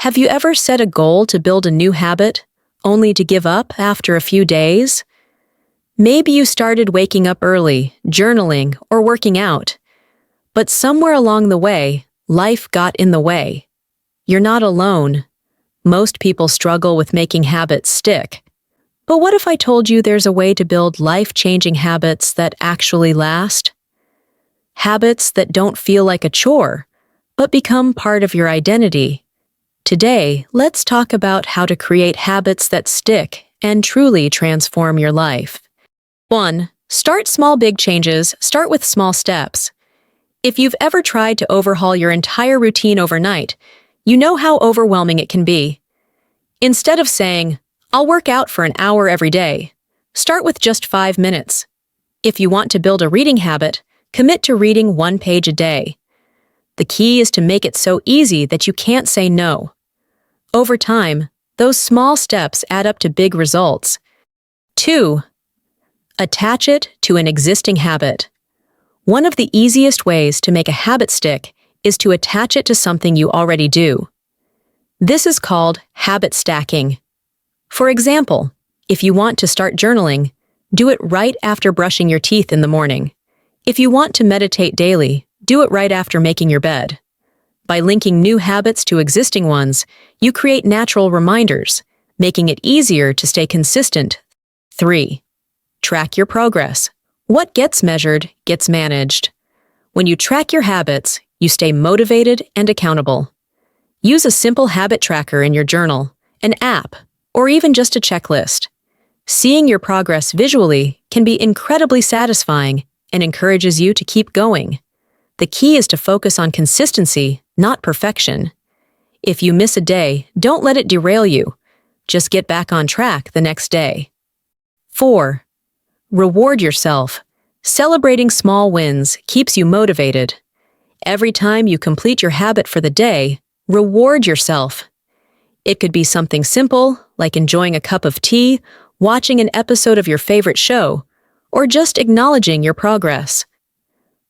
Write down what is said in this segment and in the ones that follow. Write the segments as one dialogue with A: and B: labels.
A: Have you ever set a goal to build a new habit, only to give up after a few days? Maybe you started waking up early, journaling, or working out. But somewhere along the way, life got in the way. You're not alone. Most people struggle with making habits stick. But what if I told you there's a way to build life-changing habits that actually last? Habits that don't feel like a chore, but become part of your identity. Today, let's talk about how to create habits that stick and truly transform your life. 1. Start small. Big changes start with small steps. If you've ever tried to overhaul your entire routine overnight, you know how overwhelming it can be. Instead of saying, "I'll work out for an hour every day," start with just 5 minutes. If you want to build a reading habit, commit to reading 1 page a day. The key is to make it so easy that you can't say no. Over time, those small steps add up to big results. 2. Attach it to an existing habit. One of the easiest ways to make a habit stick is to attach it to something you already do. This is called habit stacking. For example, if you want to start journaling, do it right after brushing your teeth in the morning. If you want to meditate daily, do it right after making your bed. By linking new habits to existing ones, you create natural reminders, making it easier to stay consistent. 3. Track your progress. What gets measured gets managed. When you track your habits, you stay motivated and accountable. Use a simple habit tracker in your journal, an app, or even just a checklist. Seeing your progress visually can be incredibly satisfying and encourages you to keep going. The key is to focus on consistency, not perfection. If you miss a day, don't let it derail you. Just get back on track the next day. 4. Reward yourself. Celebrating small wins keeps you motivated. Every time you complete your habit for the day, reward yourself. It could be something simple, like enjoying a cup of tea, watching an episode of your favorite show, or just acknowledging your progress.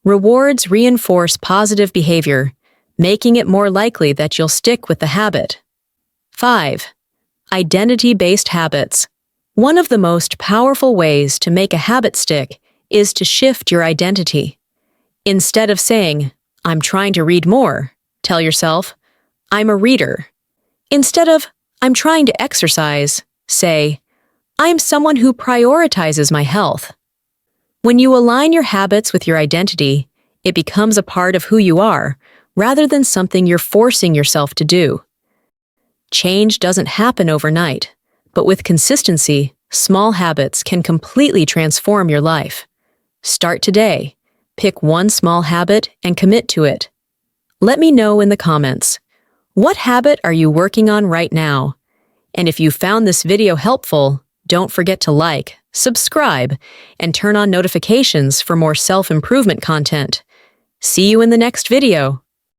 A: Rewards reinforce positive behavior, making it more likely that you'll stick with the habit. 5. Identity-based habits. One of the most powerful ways to make a habit stick is to shift your identity. Instead of saying, "I'm trying to read more," tell yourself, "I'm a reader." Instead of, "I'm trying to exercise," say, "I'm someone who prioritizes my health." When you align your habits with your identity, it becomes a part of who you are, rather than something you're forcing yourself to do. Change doesn't happen overnight, but with consistency, small habits can completely transform your life. Start today. Pick one small habit and commit to it. Let me know in the comments. What habit are you working on right now? And if you found this video helpful, don't forget to like, subscribe, and turn on notifications for more self-improvement content. See you in the next video.